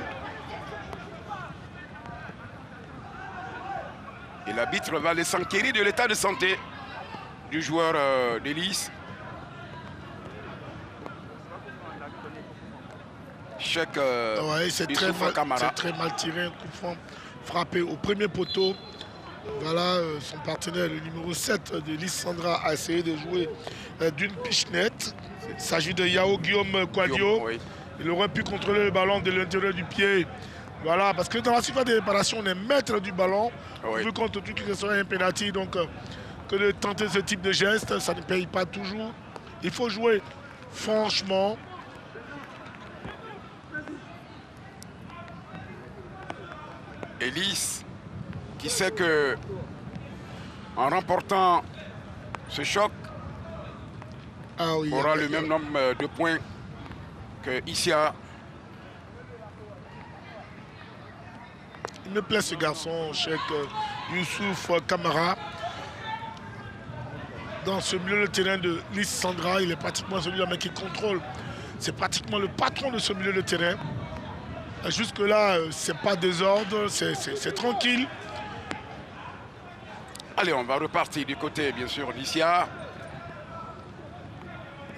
Et l'arbitre va les s'enquérir de l'état de santé du joueur de Lys. C'est très mal tiré, un coup franc frappé au premier poteau. Voilà, son partenaire, le numéro 7 de Lys Sandra, a essayé de jouer d'une pichenette. Il s'agit de Yao Guillaume Quadio. Il aurait pu contrôler le ballon de l'intérieur du pied. Voilà, parce que dans la surface de réparation, on est maître du ballon. Vu qu'on te dit que ce serait un pénalty, donc que de tenter ce type de geste, ça ne paye pas toujours. Il faut jouer franchement. Et Lys, qui sait que en remportant ce choc, aura le même nombre de points que Issia. Il me plaît ce garçon, Cheikh Youssouf Kamara. Dans ce milieu de terrain de Lys Sandra, il est pratiquement celui-là qui contrôle. C'est pratiquement le patron de ce milieu de terrain. Jusque-là, c'est pas désordre, c'est tranquille. Allez, on va repartir du côté, bien sûr, d'Issia.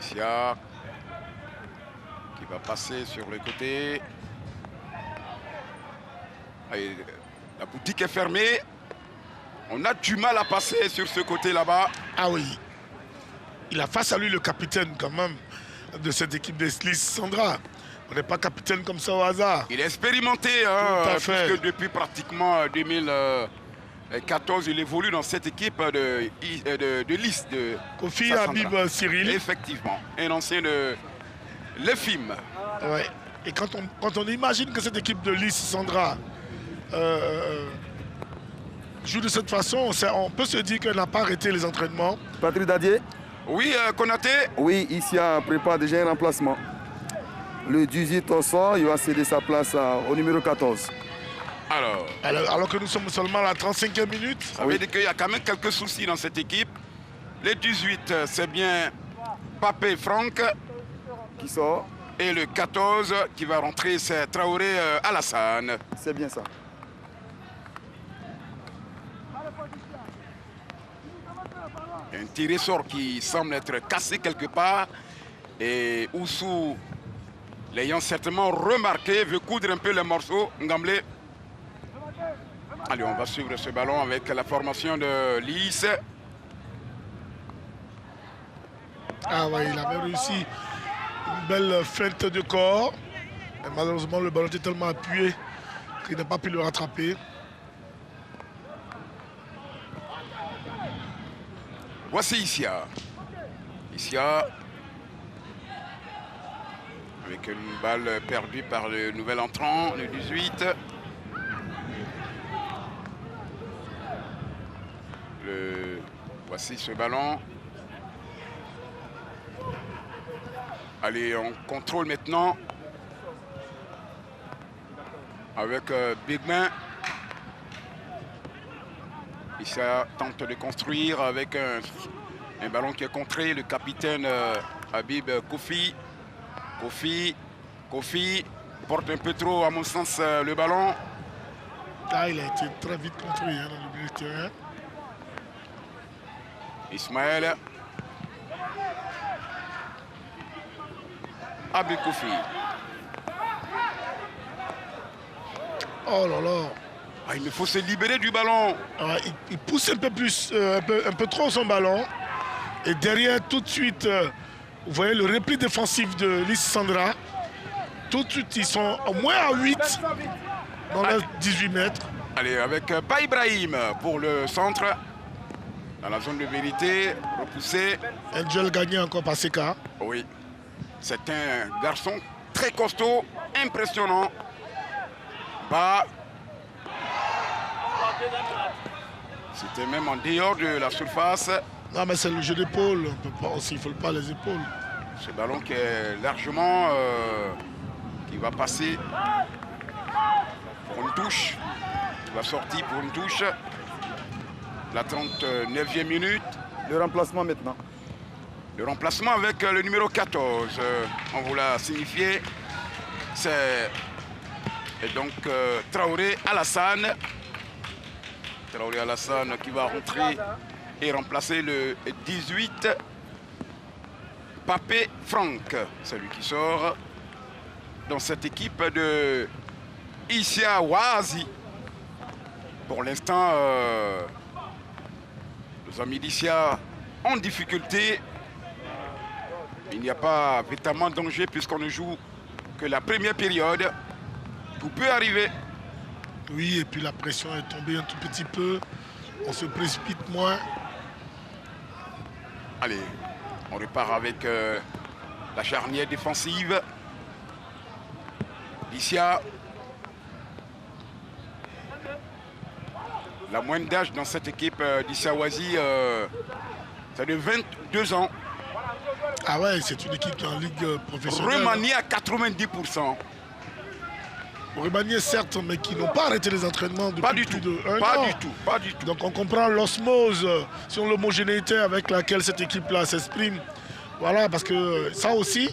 Issia qui va passer sur le côté. Allez, la boutique est fermée. On a du mal à passer sur ce côté là-bas. Ah oui. Il a face à lui le capitaine quand même de cette équipe de Lys Sandra. On n'est pas capitaine comme ça au hasard. Il est expérimenté, puisque depuis pratiquement 2014, il évolue dans cette équipe de Lys. Kofi Habib Cyril. Effectivement, un ancien de l'EFIM. Ouais. Et quand on imagine que cette équipe de Lys Sandra joue de cette façon, on peut se dire qu'elle n'a pas arrêté les entraînements. Patrick Dadier. Oui, Konaté. Oui, Issia prépare déjà un remplacement. Le 18 au sort, il va céder sa place au numéro 14. Alors que nous sommes seulement à la 35e minute. Ça veut dire qu'il y a quand même quelques soucis dans cette équipe. Les 18, c'est bien Papé Franck. Qui sort. Et le 14 qui va rentrer, c'est Traoré Alassane. C'est bien ça. Un tiré-sort qui semble être cassé quelque part. Et Oussou, l'ayant certainement remarqué, veut coudre un peu les morceaux. Ngamblé. Allez, on va suivre ce ballon avec la formation de Lys. Ah ouais, il avait réussi une belle feinte de corps. Et malheureusement, le ballon était tellement appuyé qu'il n'a pas pu le rattraper. Voici Isia. Isia. Avec une balle perdue par le nouvel entrant, le 18. Voici ce ballon. Allez, on contrôle maintenant. Avec Bigman. Issa tente de construire avec un ballon qui est contré. Le capitaine Habib Kofi. Kofi porte un peu trop, à mon sens, le ballon. Ah, il a été très vite construit dans le milieu de terrain. Ismaël. Habib Kofi. Oh là là. Ah, il me faut se libérer du ballon. Ah, il pousse un peu plus, un peu trop son ballon. Et derrière, tout de suite, vous voyez le repli défensif de Lys Sandra. Tout de suite, ils sont au moins à 8 dans les 18 mètres. Allez, avec Ba Ibrahim pour le centre. Dans la zone de vérité, repoussé. Angel gagné encore par Seka. Oui, c'est un garçon très costaud, impressionnant. Bah, c'était même en dehors de la surface. Non, mais c'est le jeu d'épaule. On peut pas aussi, il ne faut pas les épaules. Ce ballon qui est largement, qui va passer pour une touche. Il va sortir pour une touche. La 39e minute. Le remplacement maintenant. Le remplacement avec le numéro 14. On vous l'a signifié. C'est donc Traoré Alassane. Traoré Alassane qui va rentrer et remplacer le 18. Papé Franck. C'est lui qui sort dans cette équipe de Isia Wazi. Pour l'instant, nos amis d'Isia en difficulté. Il n'y a pas véritablement de danger puisqu'on ne joue que la première période. Tout peut arriver. Oui, et puis la pression est tombée un tout petit peu. On se précipite moins. Allez, on repart avec la charnière défensive. Isia. La moyenne d'âge dans cette équipe d'Isia Wazi, c'est de 22 ans. Ah ouais, c'est une équipe en ligue professionnelle. Remaniée à 90%. Remaniée certes, mais qui n'ont pas arrêté les entraînements depuis Pas du plus tout, de 1 pas an. du tout, pas du tout. Donc on comprend l'osmose sur l'homogénéité avec laquelle cette équipe-là s'exprime. Voilà, parce que ça aussi,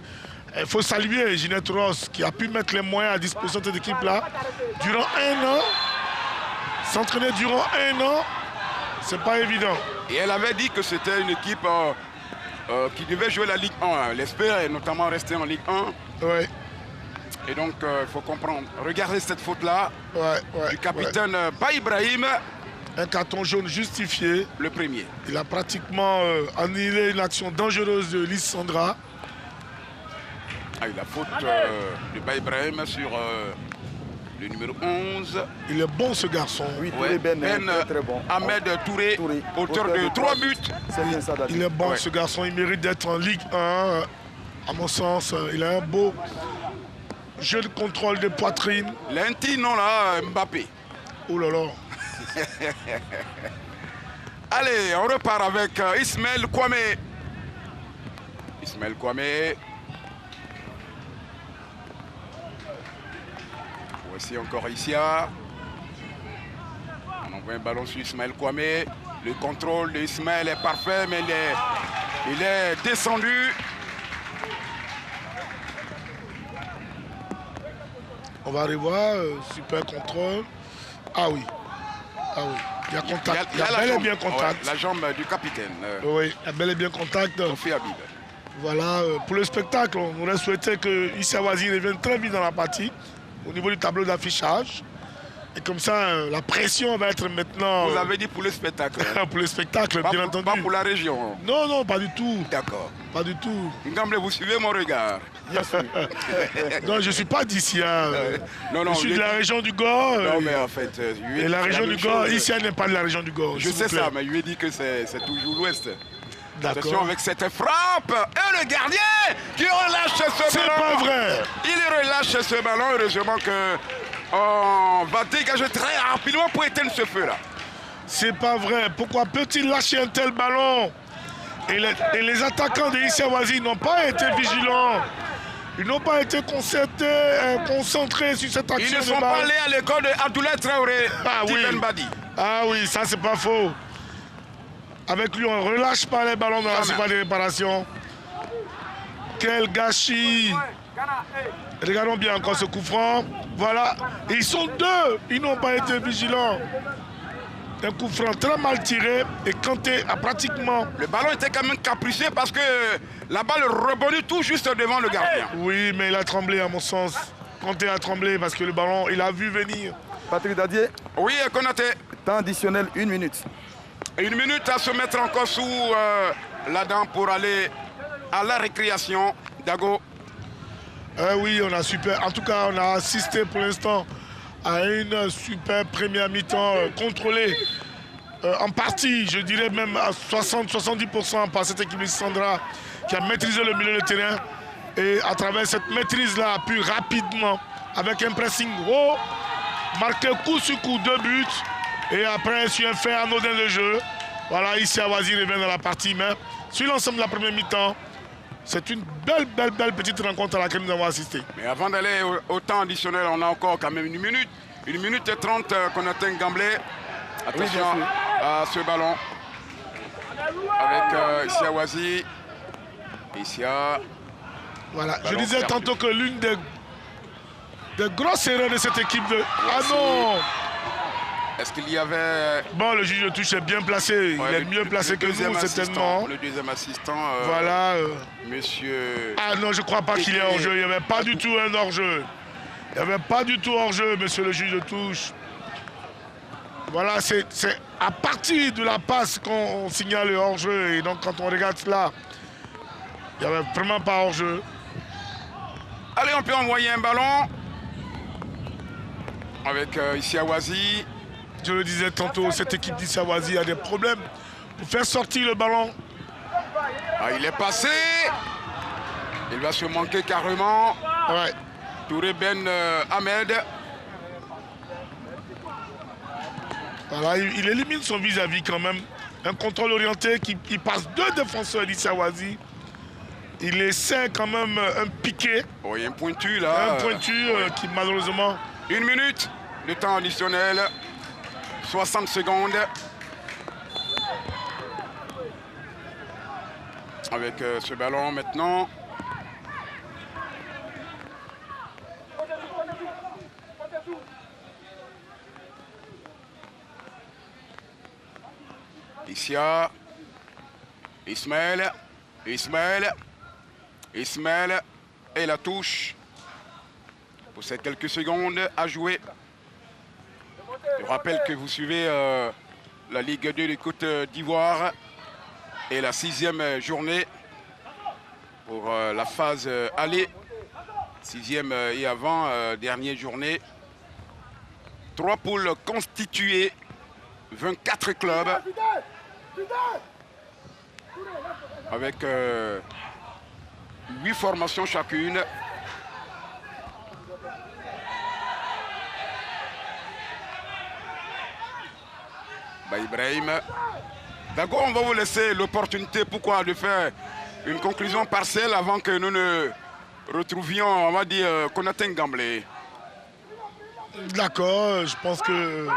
il faut saluer Ginette Ross qui a pu mettre les moyens à disposition de cette équipe-là durant 1 an. S'entraîner durant 1 an, c'est pas évident. Et elle avait dit que c'était une équipe qui devait jouer la Ligue 1. Elle espère notamment rester en Ligue 1. Ouais. Et donc, il faut comprendre. Regardez cette faute-là du capitaine Ba Ibrahim. Un carton jaune justifié. Le premier. Il a pratiquement annihilé une action dangereuse de Lys Sandra. Ah, il a faute de Ba Ibrahim sur le numéro 11. Il est bon ce garçon. Oui, Touré Ben, très bon. Ahmed Touré, auteur de 3 buts. C'est bien ça, David. Il est bon Ouais. ce garçon. Il mérite d'être en Ligue 1. À mon sens, il a un beau jeu de contrôle de poitrine. L'inti, non là, Mbappé. Oh là là. Allez, on repart avec Ismaël Kwame. Ismaël Kwame. Voici encore Isia. On envoie un ballon sur Ismaël Kwame. Le contrôle d'Ismaël est parfait, mais il est descendu. On va revoir, super contrôle. Ah oui. Ah oui. Il y a contact. Il y a bel et bien contact. La jambe du capitaine. Oui, il y a bel et bien contact. Kofi Habib. Voilà, pour le spectacle, on aurait souhaité que Issa Wazi revienne très vite dans la partie, au niveau du tableau d'affichage. Et comme ça, la pression va être maintenant... Vous avez dit pour le spectacle. Pour le spectacle, bien entendu. Pas pour la région. Non, non, pas du tout. D'accord. Pas du tout. Ngamble, vous suivez mon regard. Bien sûr. Non, je ne suis pas d'ici. Non, je suis de la région du Gore. Non, mais en fait... et la région du Gore, ici, elle n'est pas de la région du Gore. Je sais ça, mais je lui ai dit que c'est toujours l'Ouest. Attention D'accord. avec cette frappe. Et le gardien qui relâche ce ballon. C'est pas vrai. Il relâche ce ballon. Heureusement que on va dégager très rapidement pour éteindre ce feu-là. C'est pas vrai. Pourquoi peut-il lâcher un tel ballon? Et les attaquants de Issa Wazi n'ont pas été vigilants. Ils n'ont pas été concentrés sur cette action. Ils ne sont pas allés à l'école de Abdoulaye Traoré. Ah oui. Badi. Ah oui, ça c'est pas faux. Avec lui, on ne relâche pas les ballons dans la surface de réparation. Quel gâchis! Regardons bien encore ce coup franc. Voilà. Et ils sont deux. Ils n'ont pas été vigilants. Un coup franc très mal tiré. Et Kanté a pratiquement... Le ballon était quand même capricieux parce que la balle rebondit tout juste devant le gardien. Oui, mais il a tremblé à mon sens. Kanté a tremblé parce que le ballon, il a vu venir. Patrick Dadier. Oui, Konaté. Temps additionnel, 1 minute. 1 minute à se mettre encore sous la dent pour aller à la récréation. Dago. Oui, on a super. En tout cas, on a assisté pour l'instant à une super première mi-temps contrôlée en partie, je dirais même à 60-70% par cette équipe de Sandra qui a maîtrisé le milieu de terrain et à travers cette maîtrise-là a pu rapidement, avec un pressing haut, marquer coup sur coup 2 buts et après sur un fait anodin de jeu. Voilà, ici Awazi revient dans la partie, mais sur l'ensemble de la première mi-temps, c'est une belle petite rencontre à laquelle nous avons assisté. Mais avant d'aller au temps additionnel, on a encore quand même 1 minute. 1 minute et 30 qu'on atteint Gamblé. Attention à ce ballon. Avec Issa Wazi. Issa. Voilà, je disais tantôt que l'une des grosses erreurs de cette équipe de... Ah non! Est-ce qu'il y avait... Bon, le juge de touche est bien placé. Il est mieux placé que nous, certainement. Le deuxième assistant... voilà. Monsieur... Ah non, je ne crois pas qu'il y ait hors-jeu. Il n'y avait pas du tout un hors-jeu. Il n'y avait pas du tout hors-jeu, monsieur le juge de touche. Voilà, c'est à partir de la passe qu'on signale le hors-jeu. Et donc, quand on regarde cela, il n'y avait vraiment pas hors-jeu. Allez, on peut envoyer un ballon. Avec Issa Wazi. Je le disais tantôt, cette équipe d'Issa Wazi a des problèmes pour faire sortir le ballon. Ah, il est passé. Il va se manquer carrément. Ouais. Touré Ben Ahmed. Voilà, il élimine son vis-à-vis quand même. Un contrôle orienté qui passe 2 défenseurs d'Issa Wazi. Il essaie quand même un piqué. Oui, un pointu là. Un pointu qui malheureusement... 1 minute de temps additionnel. 60 secondes. Avec ce ballon maintenant. Issa. Ismaël. Et la touche. Pour ces quelques secondes à jouer. Je rappelle que vous suivez la Ligue 2 de Côte d'Ivoire et la 6e journée pour la phase aller. 6e et avant dernière journée. 3 poules constituées, 24 clubs avec 8 formations chacune. Ibrahim. D'accord, on va vous laisser l'opportunité, pourquoi, de faire une conclusion partielle avant que nous ne retrouvions, on va dire, Konaté Gamblé. D'accord, je pense que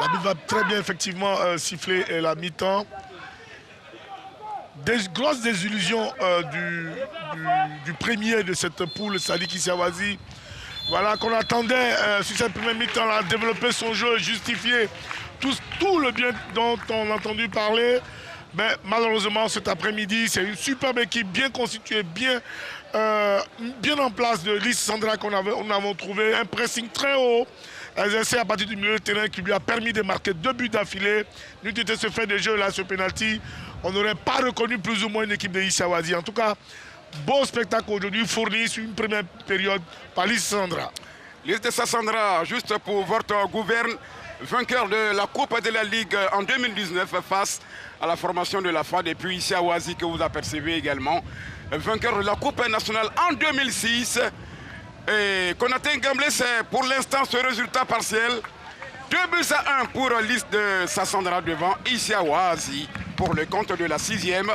l'arbitre va très bien effectivement siffler la mi-temps. Des grosses désillusions du premier de cette poule, Sadiq Issa Wazi. Voilà qu'on attendait sur cette première mi-temps à développer son jeu, justifier tout le bien dont on a entendu parler. Mais malheureusement, cet après-midi, c'est une superbe équipe bien constituée, bien en place de Lys Sandra qu'on avons trouvé. Un pressing très haut, exercé à partir du milieu de terrain qui lui a permis de marquer 2 buts d'affilée. N'eût été ce fait de jeu là, ce penalty, on n'aurait pas reconnu plus ou moins une équipe de Issa Oazi. En tout cas, beau spectacle aujourd'hui fourni sur une première période par Lys Sandra. Lys de Sassandra, juste pour votre gouverne, vainqueur de la Coupe de la Ligue en 2019 face à la formation de la FAD et puis Issa Oazi que vous apercevez également. Vainqueur de la Coupe nationale en 2006. Et Konaté Gamblé, c'est pour l'instant ce résultat partiel. 2-1 pour Lys de Sassandra devant Issa Oazi pour le compte de la 6e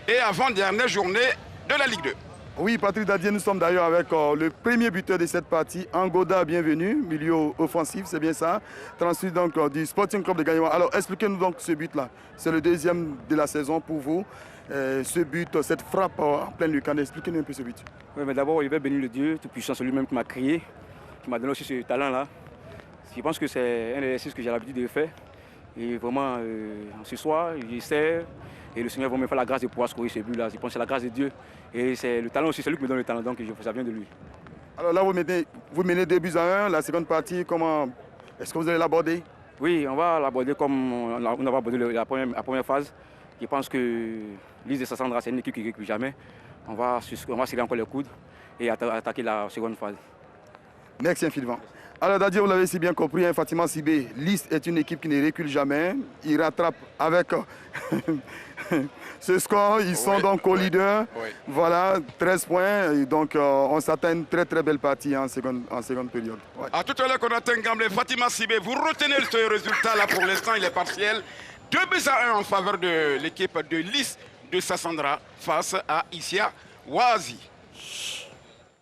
et avant-dernière journée de la Ligue 2. Oui, Patrick Dadier, nous sommes d'ailleurs avec le premier buteur de cette partie, Angoda, bienvenue, milieu offensif, c'est bien ça, transfert donc du Sporting Club de Gagnoa. Alors expliquez-nous donc ce but-là, c'est le deuxième de la saison pour vous, ce but, cette frappe en pleine lucarne, expliquez-nous un peu ce but. Oui, mais d'abord, il va bénir le Dieu tout-puissant, c'est lui-même qui m'a créé, qui m'a donné aussi ce talent-là. Je pense que c'est un exercice que j'ai l'habitude de faire, et vraiment, ce soir, j'essaie. Et le Seigneur va me faire la grâce de pouvoir scorer ce but-là. Je pense que c'est la grâce de Dieu. Et c'est le talent aussi, c'est lui qui me donne le talent. Donc ça vient de lui. Alors là, vous menez 2-1. La seconde partie, comment est-ce que vous allez l'aborder? Oui, on va l'aborder comme on a abordé la première phase. Je pense que Lys de Sassandra, c'est une équipe qui ne recule jamais. On va serrer encore les coudes et attaquer la seconde phase. Merci infiniment. Alors Dadier, vous l'avez si bien compris, hein, Fatima Sibé, Lys est une équipe qui ne recule jamais. Il rattrape avec ce score, ils sont donc au leader. Oui. Voilà, 13 points. Et donc on s'attend à une très très belle partie en seconde période. Ouais. À tout à l'heure, Konaté Gamblé, Fatima Sibé, vous retenez ce résultat-là pour l'instant, il est partiel. 2-1 en faveur de l'équipe de Lys de Sassandra face à Issa Oazi.